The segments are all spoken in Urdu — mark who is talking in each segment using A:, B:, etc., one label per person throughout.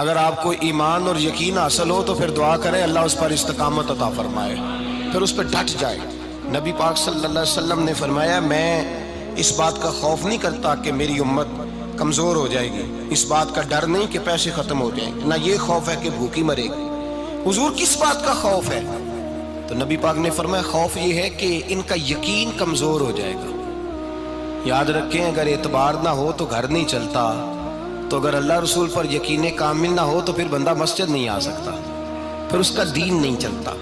A: اگر آپ کو ایمان اور یقین حاصل ہو تو پھر دعا کریں اللہ اس پر استقامت عطا فرمائے، پھر اس پہ ڈٹ جائے۔ نبی پاک صلی اللہ علیہ وسلم نے فرمایا میں اس بات کا خوف نہیں کرتا کہ میری امت کمزور ہو جائے گی، اس بات کا ڈر نہیں کہ پیسے ختم ہو جائیں گے، نہ یہ خوف ہے کہ بھوکی مرے گی۔ حضور کس بات کا خوف ہے؟ تو نبی پاک نے فرمایا خوف یہ ہے کہ ان کا یقین کمزور ہو جائے گا۔ یاد رکھیں اگر اعتبار نہ ہو تو گھر نہیں چلتا، تو اگر اللہ رسول پر یقین کامل نہ ہو تو پھر بندہ مسجد نہیں آ سکتا، پھر اس کا دین نہیں چلتا،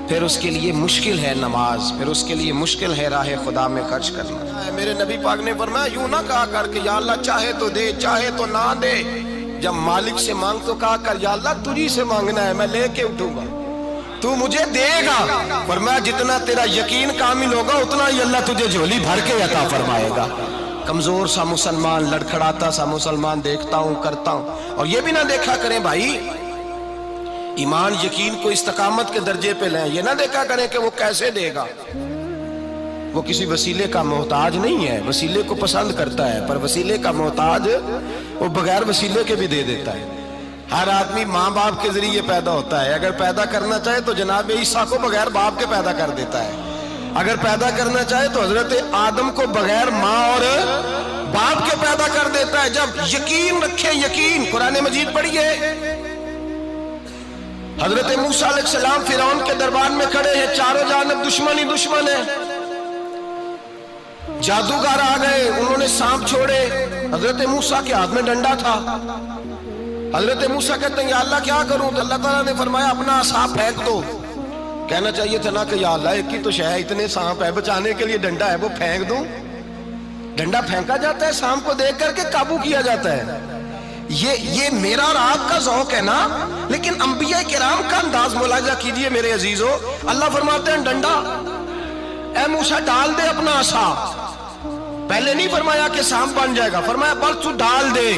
A: پھر اس کے لیے مشکل ہے نماز، پھر اس کے لیے مشکل ہے راہ خدا میں خرچ کرنا۔ میرے نبی پاک نے فرمایا یوں نہ کہا کر کہ یا اللہ چاہے تو دے چاہے تو نہ دے، جب مالک سے مانگ تو کہا کر یا اللہ تجھی سے مانگنا ہے، میں لے کے اٹھوں گا، تو مجھے دے گا۔ فرمایا جتنا تیرا یقین کامل ہوگا اتنا ہی اللہ تجھے جھولی بھر کے عطا فرمائے گا۔ کمزور سا مسلمان، لڑکھڑاتا سا مسلمان دیکھتا ہوں کرتا ہوں، اور یہ بھی نہ دیکھا کریں بھائی ایمان یقین کو استقامت کے درجے پہ لیں، یہ نہ دیکھا کریں کہ وہ کیسے دے گا، وہ کسی وسیلے کا محتاج نہیں ہے، وسیلے کو پسند کرتا ہے، پر وسیلے کا محتاج وہ بغیر وسیلے کے بھی دے دیتا ہے۔ ہر آدمی ماں باپ کے ذریعے پیدا ہوتا ہے، اگر پیدا کرنا چاہے تو جناب عیسیٰ کو بغیر باپ کے پیدا کر دیتا ہے، اگر پیدا کرنا چاہے تو حضرت آدم کو بغیر ماں اور باپ کے پیدا کر دیتا ہے۔ جب یقین رکھیں، یقین قرآن مجید پڑھیے، حضرت موسیٰ علیہ السلام فرعون کے دربار میں کھڑے ہیں، چاروں جانب دشمن ہی دشمن ہے، جادوگر آ گئے، انہوں نے سانپ چھوڑے، حضرت موسیٰ کے ہاتھ میں ڈنڈا تھا، حضرت موسیٰ کہتے ہیں یا اللہ کیا کروں؟ تو اللہ تعالیٰ نے فرمایا اپنا عصا پھینک دو۔ کہنا چاہیے تھا نا کہ یا اللہ ایک ہی تو شے ہے، اتنے سانپ ہے، بچانے کے لیے ڈنڈا ہے وہ پھینک دوں؟ ڈنڈا پھینکا جاتا ہے، سانپ کو دیکھ کر کے قابو کیا جاتا ہے۔ یہ میرا اور آپ کا ذوق ہے نا، لیکن انبیاء کرام کا انداز ملاحظہ کیجئے میرے عزیزو۔ اللہ فرماتے ہیں ڈنڈا اے موسیٰ ڈال دے اپنا عصا، پہلے نہیں فرمایا کہ سانپ بن جائے گا، فرمایا بس تو ڈال دے۔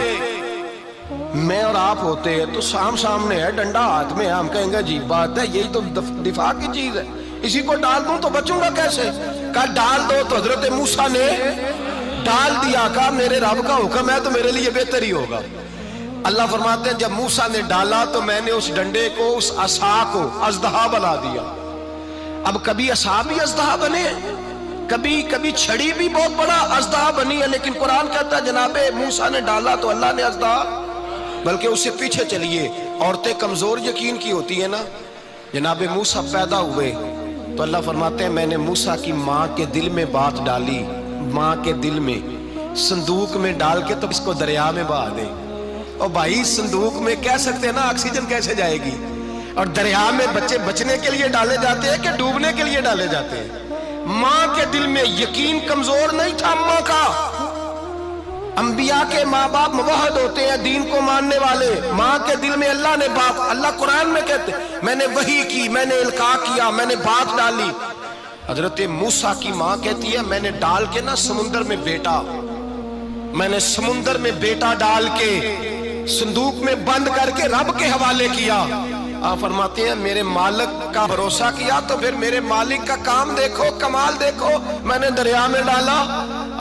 A: میں اور آپ ہوتے ہیں تو سانپ سامنے ہے، ڈنڈا ہاتھ میں ہے، ہم کہیں گے عجیب بات ہے، یہی تو دفاع کی چیز ہے، اسی کو ڈال دوں تو بچوں گا کیسے؟ کہا ڈال دو، تو حضرت موسیٰ نے ڈال دیا، کہا میرے رب کا حکم ہے تو میرے لیے بہتر ہی ہوگا۔ اللہ فرماتے ہیں جب موسیٰ نے ڈالا تو میں نے اس ڈنڈے کو، اس عصا کو اژدہا بنا دیا۔ اب کبھی عصا بھی اژدہا بنے، کبھی چھڑی بھی بہت بڑا اژدہا بنی ہے، لیکن قرآن کہتا ہے جناب موسیٰ نے ڈالا تو اللہ نے اژدہا، بلکہ اس سے پیچھے چلیے، عورتیں کمزور یقین کی ہوتی ہیں نا، جناب موسیٰ پیدا ہوئے تو اللہ فرماتے ہیں میں نے موسیٰ کی ماں کے دل میں بات ڈالی، ماں کے دل میں صندوق میں ڈال کے تو اس کو دریا میں بہا دے۔ اور بھائی صندوق میں کہہ سکتے ہیں نا آکسیجن کیسے جائے گی، اور دریا میں بچے بچنے کے لیے ڈالے جاتے ہیں کہ ڈوبنے کے لیے ڈالے جاتے ہیں؟ ماں کے دل میں یقین کمزور نہیں تھا ماں کا۔ انبیاء کے ماں باپ موحد ہوتے ہیں، دین کو ماننے والے، ماں کے دل میں اللہ نے بات، اللہ قرآن میں کہتے میں نے وحی کی، میں نے القاء کیا، میں نے بات ڈالی۔ حضرت موسیٰ کی ماں کہتی ہے میں نے ڈال کے نا سمندر میں بیٹا، میں نے سمندر میں بیٹا ڈال کے صندوق میں بند کر کے رب کے حوالے کیا۔ آپ فرماتے ہیں میرے مالک کا بھروسہ کیا تو پھر میرے مالک کا کام دیکھو، کمال دیکھو، میں نے دریا میں ڈالا،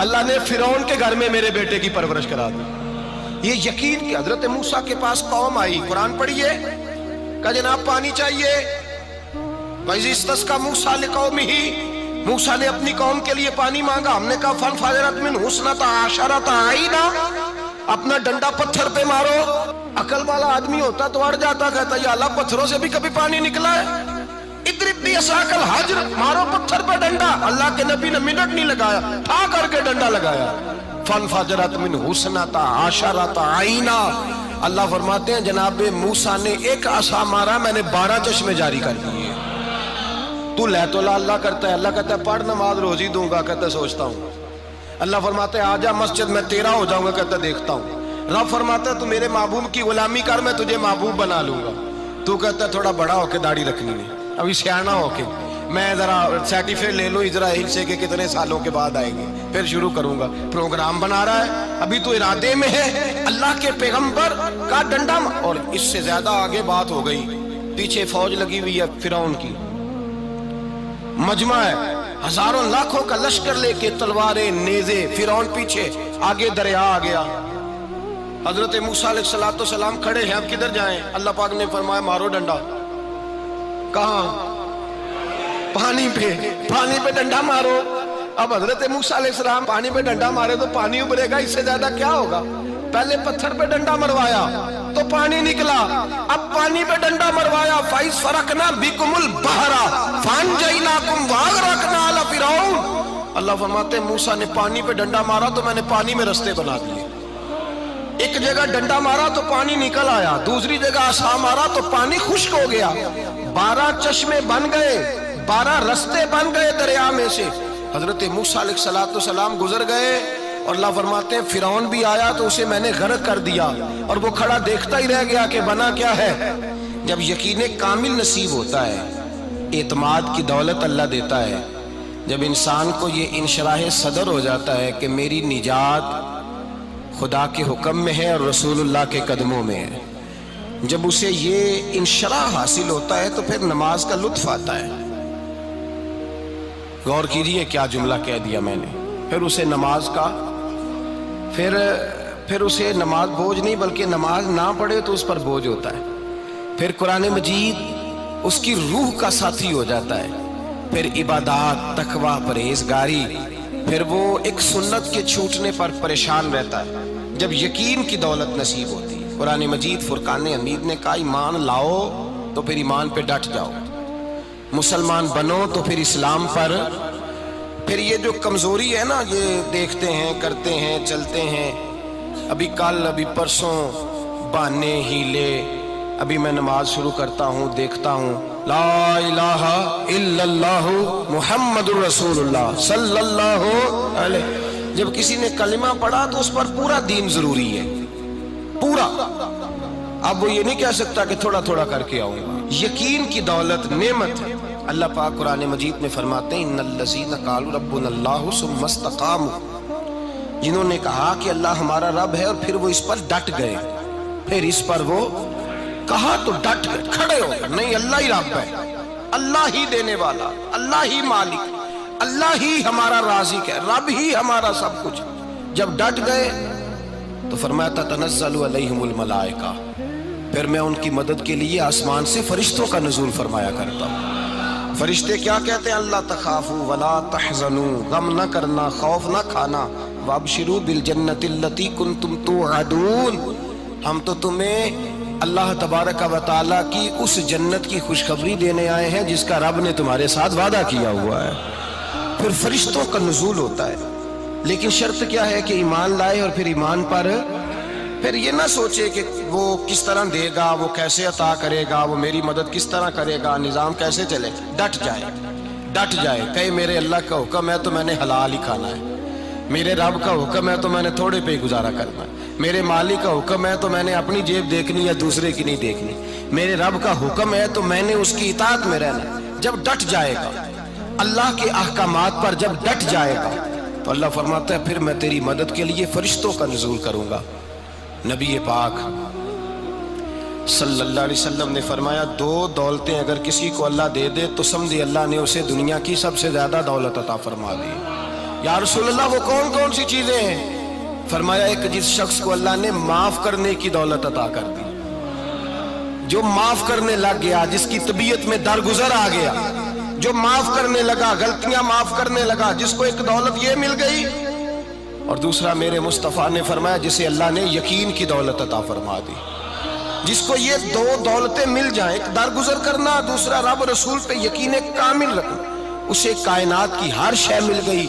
A: اللہ نے فرعون کے گھر میں میرے بیٹے کی پرورش کرا دی۔ یہ یقین کہ حضرت موسیٰ کے پاس قوم آئی، قرآن پڑھیے، کہا جناب پانی چاہیے، وَإِذِ اسْتَسْقَىٰ مُوسَىٰ لِقَوْمِهِ، موسیٰ نے اپنی قوم کے لیے پانی مانگا، ہم نے کہا فَانْفَجَرَتْ مِنْهُ اثْنَتَا عَشَرَةَ عَيْنًا، اپنا ڈنڈا پتھر پہ مارو۔ عقل والا آدمی ہوتا تو اڑ جاتا، کہتا یا اللہ پتھروں سے بھی کبھی پانی نکلا ہے؟ اضرب بعصاک الحجر، مارو پتھر پہ ڈنڈا۔ اللہ کے نبی نے منٹ نہیں لگایا، ٹھا کر کے ڈنڈا لگایا، فَانْفَجَرَتْ مِنْهُ اثْنَتَا عَشَرَةَ عَيْنًا۔ اللہ فرماتے ہیں جناب موسیٰ نے ایک عصا مارا، میں نے 12 چشمے جاری کر دیے۔ تو لے تو اللہ کرتا ہے، اللہ کہتا ہے پڑھ نماز روزی دوں گا، کہتا ہے سوچتا ہوں۔ اللہ فرماتا ہے آجا مسجد میں تیرا ہو جاؤں گا، کہتا ہے دیکھتا ہوں۔ رب فرماتا ہے تو میرے محبوب کی غلامی کر، میں تجھے محبوب بنا لوں گا۔ تو کہتا ہے تھوڑا بڑا ہو کے داڑھی رکھنی ہے، ابھی سیانا ہو کے میں ذرا سرٹیفکیٹ لے لوں اسرائیل سے کہ کتنے سالوں کے بعد آئیں گے، پھر شروع کروں گا۔ پروگرام بنا رہا ہے، ابھی تو ارادے میں ہے۔ اللہ کے پیغمبر کا ڈنڈا، اور اس سے زیادہ آگے بات ہو گئی، پیچھے فوج لگی ہوئی ہے فرعون کی، مجمع ہے، ہزاروں لاکھوں کا لشکر لے کے، تلواریں نیزے، فرعون پیچھے، آگے دریا آ گیا۔ حضرت موسیٰ علیہ السلام کھڑے ہیں، اب کدھر جائیں؟ اللہ پاک نے فرمایا مارو ڈنڈا۔ کہاں؟ پانی پہ ڈنڈا مارو۔ اب حضرت موسیٰ علیہ السلام پانی پہ ڈنڈا مارے تو پانی ابھرے گا، اس سے زیادہ کیا ہوگا؟ پہلے پتھر پہ ڈنڈا مروایا تو پانی نکلا، اب پانی پہ ڈنڈا مروایا فَإِذْ فَرَقْنَا بِكُمُ الْبَحْرَ فَأَنْجَيْنَاكُمْ وَأَغْرَقْنَا آلَ فِرْعَوْنَ۔ اللہ فرماتے ہیں موسیٰ نے پانی پہ ڈنڈا مارا تو میں نے پانی میں رستے بنا دیے۔ ایک جگہ ڈنڈا مارا تو پانی نکل آیا، دوسری جگہ عصا مارا تو پانی خشک ہو گیا، 12 چشمے بن گئے، 12 رستے بن گئے دریا میں سے۔ حضرت موسیٰ علیہ السلام گزر گئے اور اللہ فرماتے ہیں فرعون بھی آیا تو اسے میں نے غرق کر دیا، اور وہ کھڑا دیکھتا ہی رہ گیا کہ بنا کیا ہے۔ جب یقین کامل نصیب ہوتا ہے، اعتماد کی دولت اللہ دیتا ہے، جب انسان کو یہ انشراح صدر ہو جاتا ہے کہ میری نجات خدا کے حکم میں ہے اور رسول اللہ کے قدموں میں ہے، جب اسے یہ انشراح حاصل ہوتا ہے تو پھر نماز کا لطف آتا ہے۔ غور کیجئے کیا جملہ کہہ دیا میں نے۔ پھر اسے نماز کا پھر اسے نماز بوجھ نہیں، بلکہ نماز نہ پڑھے تو اس پر بوجھ ہوتا ہے۔ پھر قرآن مجید اس کی روح کا ساتھی ہو جاتا ہے، پھر عبادات، تقوی، پرہیزگاری، پھر وہ ایک سنت کے چھوٹنے پر پریشان رہتا ہے جب یقین کی دولت نصیب ہوتی ہے۔ قرآن مجید فرقان حمید نے کہا ایمان لاؤ تو پھر ایمان پہ ڈٹ جاؤ، مسلمان بنو تو پھر اسلام پر۔ پھر یہ جو کمزوری ہے نا، یہ دیکھتے ہیں، کرتے ہیں، چلتے ہیں، ابھی کل، ابھی پرسوں، بہانے، ہیلے، ابھی میں نماز شروع کرتا ہوں، دیکھتا ہوں لا الہ الا اللہ محمد الرسول اللہ صلی اللہ علیہ۔ جب کسی نے کلمہ پڑھا تو اس پر پورا دین ضروری ہے، پورا۔ اب وہ یہ نہیں کہہ سکتا کہ تھوڑا تھوڑا کر کے آؤں گا۔ یقین کی دولت نعمت ہے۔ اللہ پاک قرآن مجید میں فرماتے ہیں ان الذین قالوا ربنا اللہ ثم استقاموا، جنہوں نے کہا کہ اللہ ہمارا رب ہے اور پھر وہ اس پر ڈٹ گئے، پھر اس پر وہ کہا تو ڈٹ گئے، کھڑے ہو گئے، نہیں اللہ ہی رب ہے، اللہ ہی دینے والا، اللہ ہی مالک، اللہ ہی ہمارا رازق ہے، رب ہی ہمارا سب کچھ۔ جب ڈٹ گئے تو فرمایا تتنزل علیہم الملائکہ، پھر میں ان کی مدد کے لیے آسمان سے فرشتوں کا نزول فرمایا کرتا ہوں۔ فرشتے کیا کہتے ہیں؟ اللہ تخافوا ولا تحزنوا، غم نہ کرنا، خوف نہ کھانا، وابشروا بالجنۃ التی کنتم توعدون، ہم تو تمہیں اللہ تبارک و تعالیٰ کی اس جنت کی خوشخبری دینے آئے ہیں جس کا رب نے تمہارے ساتھ وعدہ کیا ہوا ہے۔ پھر فرشتوں کا نزول ہوتا ہے، لیکن شرط کیا ہے کہ ایمان لائے، اور پھر ایمان پر پھر یہ نہ سوچے کہ وہ کس طرح دے گا، وہ کیسے عطا کرے گا، وہ میری مدد کس طرح کرے گا، نظام کیسے چلے۔ ڈٹ جائے، کہے میرے اللہ کا حکم ہے تو میں نے حلال ہی کھانا ہے، میرے رب کا حکم ہے تو میں نے تھوڑے پہ ہی گزارا کرنا ہے، میرے مالک کا حکم ہے تو میں نے اپنی جیب دیکھنی یا دوسرے کی نہیں دیکھنی، میرے رب کا حکم ہے تو میں نے اس کی اطاعت میں رہنا۔ جب ڈٹ جائے گا اللہ کے احکامات پر، جب ڈٹ جائے گا تو اللہ فرماتا ہے پھر میں تیری مدد کے لیے فرشتوں کا نزول کروں گا۔ نبی پاک صلی اللہ علیہ وسلم نے فرمایا 2 دولتیں اگر کسی کو اللہ دے دے تو سمجھے اللہ نے اسے دنیا کی سب سے زیادہ دولت عطا فرما دی۔ یا رسول اللہ وہ کون کون سی چیزیں ہیں؟ فرمایا ایک جس شخص کو اللہ نے معاف کرنے کی دولت عطا کر دی، جو معاف کرنے لگ گیا، جس کی طبیعت میں درگزر آ گیا، جو معاف کرنے لگا، غلطیاں معاف کرنے لگا، جس کو ایک دولت یہ مل گئی۔ اور دوسرا میرے مصطفیٰ نے فرمایا جسے اللہ نے یقین کی دولت عطا فرما دی، جس کو یہ 2 دولتیں مل جائیں، ایک درگزر کرنا، دوسرا رب رسول پہ یقین کامل رکھنا، اسے کائنات کی ہر شے مل گئی۔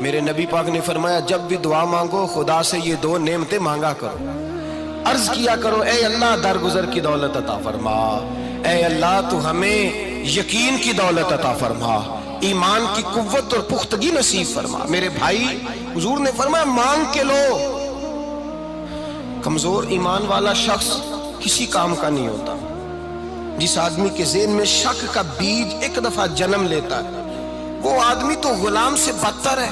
A: میرے نبی پاک نے فرمایا جب بھی دعا مانگو خدا سے یہ 2 نعمتیں مانگا کرو، عرض کیا کرو اے اللہ درگزر کی دولت عطا فرما، اے اللہ تو ہمیں یقین کی دولت عطا فرما، ایمان کی قوت اور پختگی نصیب فرما۔ میرے بھائی حضور نے فرمایا مانگ کے لو۔ کمزور ایمان والا شخص کسی کام کا نہیں ہوتا۔ جس آدمی کے ذہن میں شک کا بیج ایک دفعہ جنم لیتا ہے وہ آدمی تو غلام سے بدتر ہے۔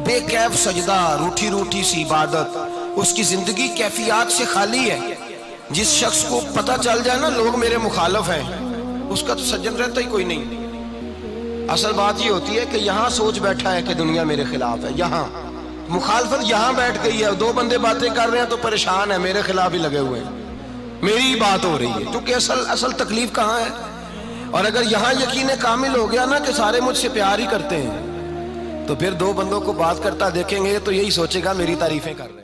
A: بے کیف سجدہ، روٹھی روٹھی سی عبادت، اس کی زندگی کیفیات سے خالی ہے۔ جس شخص کو پتہ چل جائے نا لوگ میرے مخالف ہیں، اس کا تو سجن رہتا ہی کوئی نہیں۔ اصل بات یہ ہوتی ہے کہ یہاں سوچ بیٹھا ہے کہ دنیا میرے خلاف ہے، مخالفت یہاں بیٹھ گئی ہے، دو بندے باتیں کر رہے ہیں تو پریشان ہے، میرے خلاف ہی لگے ہوئے ہیں، میری ہی بات ہو رہی ہے، کیونکہ اصل تکلیف کہاں ہے؟ اور اگر یہاں یقین کامل ہو گیا نا کہ سارے مجھ سے پیار ہی کرتے ہیں، تو پھر دو بندوں کو بات کرتا دیکھیں گے تو یہی سوچے گا میری تعریفیں کر رہے ہیں۔